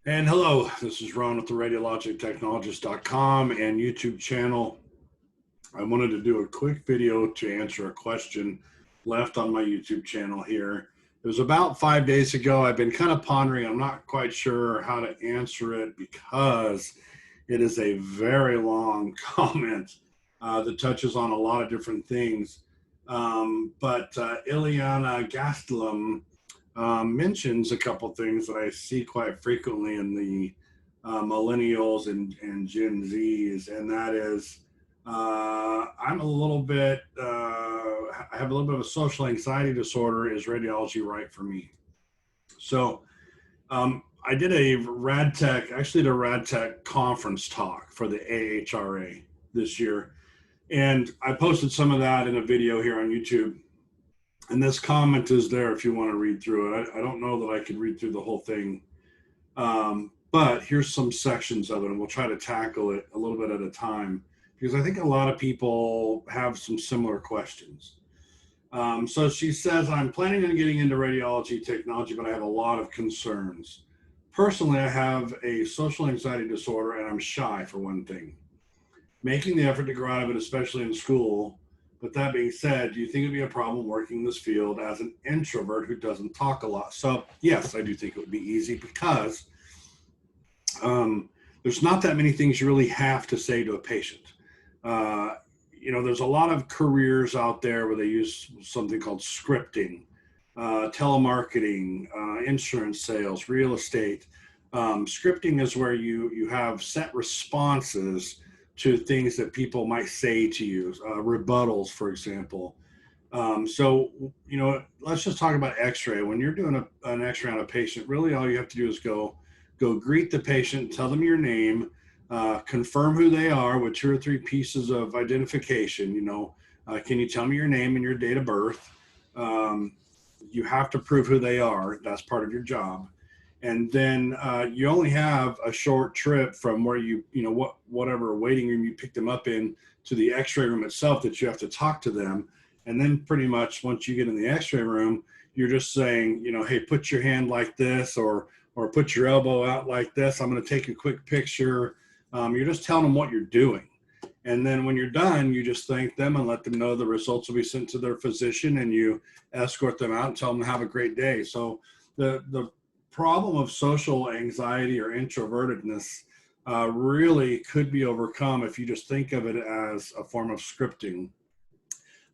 And hello, this is Ron with the radiologictechnologist.com and YouTube channel. I wanted to do a quick video to answer a question left on my YouTube channel here. It was about 5 days ago. I've been kind of pondering. I'm not quite sure how to answer it because it is a very long comment that touches on a lot of different things. But Ileana Gastelum mentions a couple things that I see quite frequently in the millennials and Gen Zs, and that is I'm a little bit, I have a little bit of a social anxiety disorder. Is radiology right for me? So I did a actually did a RadTech conference talk for the AHRA this year, and I posted some of that in a video here on YouTube, and this comment is there if you want to read through it. I don't know that I could read through the whole thing, but here's some sections of it, and we'll try to tackle it a little bit at a time because I think a lot of people have some similar questions. So she says, I'm planning on getting into radiology technology, but I have a lot of concerns. Personally, I have a social anxiety disorder, and I'm shy, for one thing. Making the effort to grow out of it, especially in school. But that being said, do you think it'd be a problem working in this field as an introvert who doesn't talk a lot? So, yes, I do think it would be easy because um, there's not that many things you really have to say to a patient. Uh, there's a lot of careers out there where they use something called scripting, telemarketing, insurance sales, real estate. Scripting is where you have set responses to things that people might say to you, rebuttals, for example. Let's just talk about X-ray. When you're doing an X-ray on a patient, really all you have to do is go greet the patient, tell them your name, confirm who they are with 2 or 3 pieces of identification. Can you tell me your name and your date of birth? Um, you have to prove who they are. That's part of your job. And then you only have a short trip from where whatever waiting room you pick them up in to the X-ray room itself that you have to talk to them. And then pretty much once you get in the X-ray room, you're just saying, hey, put your hand like this, or put your elbow out like this. I'm going to take a quick picture. You're just telling them what you're doing. And then when you're done, you just thank them and let them know the results will be sent to their physician, and you escort them out and tell them to have a great day. So the problem of social anxiety or introvertedness really could be overcome if you just think of it as a form of scripting.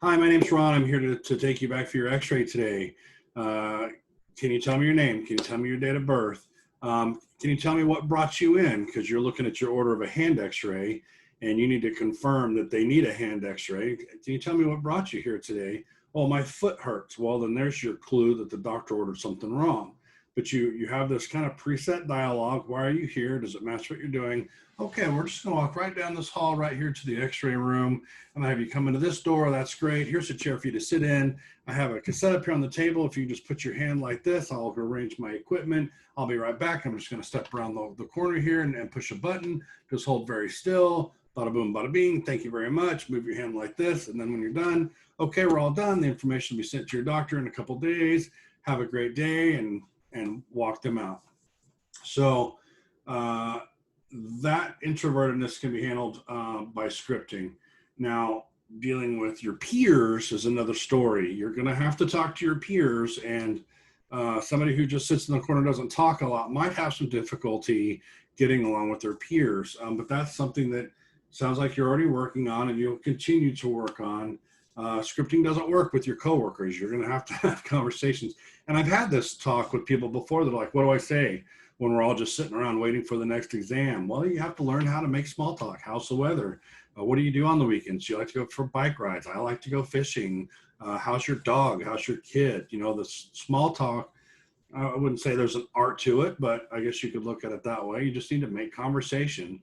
Hi, my name's Ron. I'm here to take you back for your X-ray today. Uh, can you tell me your name? Can you tell me your date of birth? Can you tell me what brought you in? Because you're looking at your order of a hand X-ray, and you need to confirm that they need a hand X-ray. Can you tell me what brought you here today? Oh, my foot hurts. Well, then there's your clue that the doctor ordered something wrong. But you have this kind of preset dialogue. Why are you here? Does it match what you're doing? Okay, we're just going to walk right down this hall right here to the X-ray room. I'm gonna have you come into this door. That's great. Here's a chair for you to sit in. I have a cassette up here on the table. If you just put your hand like this, I'll arrange my equipment. I'll be right back. I'm just gonna step around the corner here and push a button. Just hold very still. Bada boom, bada bing. Thank you very much. Move your hand like this. And then when you're done, okay, we're all done. The information will be sent to your doctor in a couple days. Have a great day, and walk them out. So uh, that introvertedness can be handled by scripting. Now, dealing with your peers is another story. You're going to have to talk to your peers, and somebody who just sits in the corner doesn't talk a lot might have some difficulty getting along with their peers. But that's something that sounds like you're already working on, and you'll continue to work on. Scripting doesn't work with your coworkers. You're going to have conversations. And I've had this talk with people before. They're like, what do I say when we're all just sitting around waiting for the next exam? Well, you have to learn how to make small talk. How's the weather? What do you do on the weekends? Do you like to go for bike rides? I like to go fishing. How's your dog? How's your kid? The small talk. I wouldn't say there's an art to it, but I guess you could look at it that way. You just need to make conversation.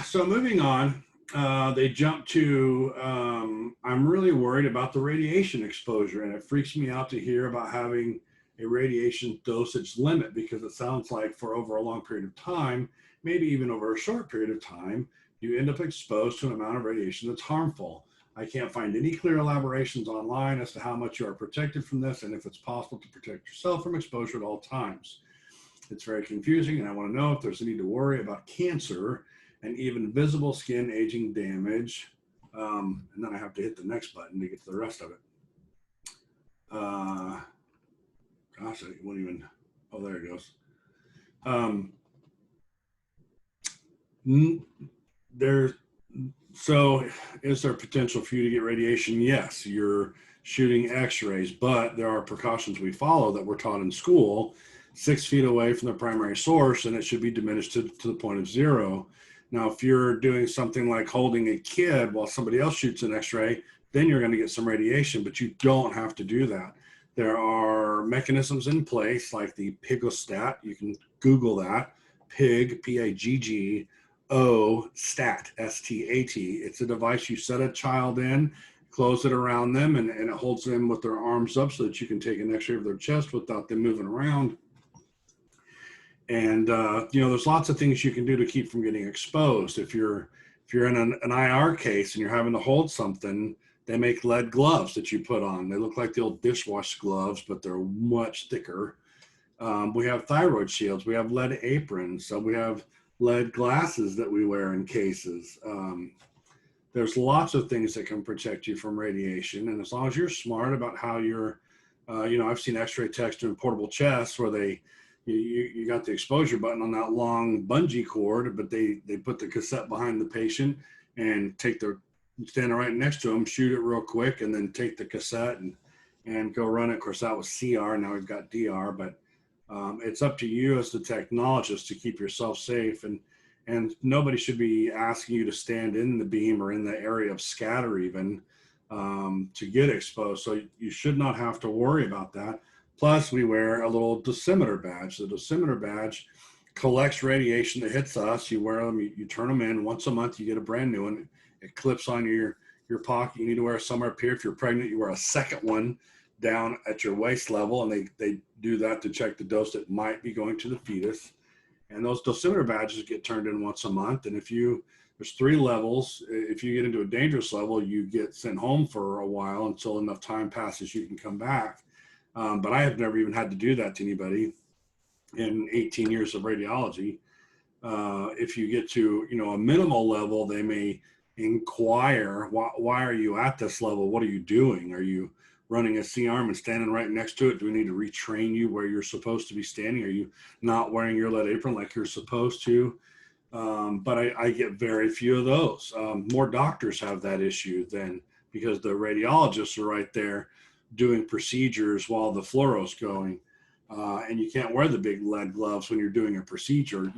So moving on, they jump to, I'm really worried about the radiation exposure, and it freaks me out to hear about having a radiation dosage limit, because it sounds like for over a long period of time, maybe even over a short period of time, you end up exposed to an amount of radiation that's harmful. I can't find any clear elaborations online as to how much you are protected from this, and if it's possible to protect yourself from exposure at all times. It's very confusing, and I want to know if there's a need to worry about cancer and even visible skin aging damage. And then I have to hit the next button to get to the rest of it. Gosh, I won't even, oh, there it goes. So is there potential for you to get radiation? Yes, you're shooting x-rays, but there are precautions we follow that we're taught in school, 6 feet away from the primary source, and it should be diminished to the point of 0. Now, if you're doing something like holding a kid while somebody else shoots an x-ray, then you're going to get some radiation, but you don't have to do that. There are mechanisms in place like the pigostat. You can Google that. Pig, P-I-G-G-O, stat, S-T-A-T. It's a device you set a child in, close it around them, and it holds them with their arms up so that you can take an x-ray of their chest without them moving around. And there's lots of things you can do to keep from getting exposed. If you're in an IR case and you're having to hold something, they make lead gloves that you put on. They look like the old dishwash gloves, but they're much thicker. We have thyroid shields. We have lead aprons. So we have lead glasses that we wear in cases. There's lots of things that can protect you from radiation. And as long as you're smart about how you're, I've seen x-ray techs doing portable chests where you got the exposure button on that long bungee cord, but they put the cassette behind the patient and stand right next to them, shoot it real quick, and then take the cassette and go run it. Of course, that was CR. Now we've got DR, but it's up to you as the technologist to keep yourself safe. And nobody should be asking you to stand in the beam or in the area of scatter even to get exposed. So you should not have to worry about that. Plus, we wear a little dosimeter badge. The dosimeter badge collects radiation that hits us. You wear them, you turn them in. Once a month, you get a brand new one. It clips on your pocket. You need to wear somewhere up here. If you're pregnant, you wear a second one down at your waist level, and they do that to check the dose that might be going to the fetus. And those dosimeter badges get turned in once a month. And there's 3 levels. If you get into a dangerous level, you get sent home for a while until enough time passes you can come back. But I have never even had to do that to anybody in 18 years of radiology. If you get to, a minimal level, they may inquire, why are you at this level? What are you doing? Are you running a C-arm and standing right next to it? Do we need to retrain you where you're supposed to be standing? Are you not wearing your lead apron like you're supposed to? But I get very few of those. More doctors have that issue because the radiologists are right there doing procedures while the fluoro's going. And you can't wear the big lead gloves when you're doing a procedure,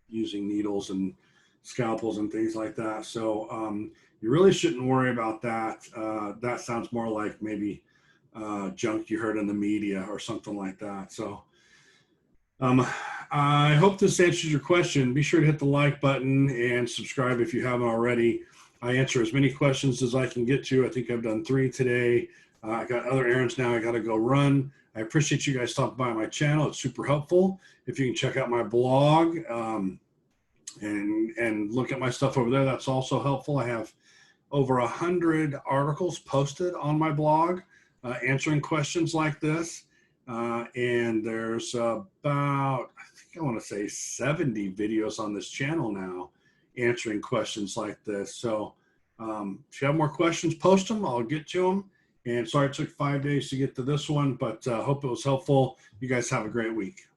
using needles and scalpels and things like that. So you really shouldn't worry about that. That sounds more like maybe junk you heard in the media or something like that. So I hope this answers your question. Be sure to hit the like button and subscribe if you haven't already. I answer as many questions as I can get to. I think I've done 3 today. I got other errands now I got to go run. I appreciate you guys stopping by my channel. It's super helpful. If you can check out my blog and look at my stuff over there, that's also helpful. I have over 100 articles posted on my blog answering questions like this. And there's about, I want to say 70 videos on this channel now answering questions like this. So if you have more questions, post them. I'll get to them. And sorry it took 5 days to get to this one, but hope it was helpful. You guys have a great week.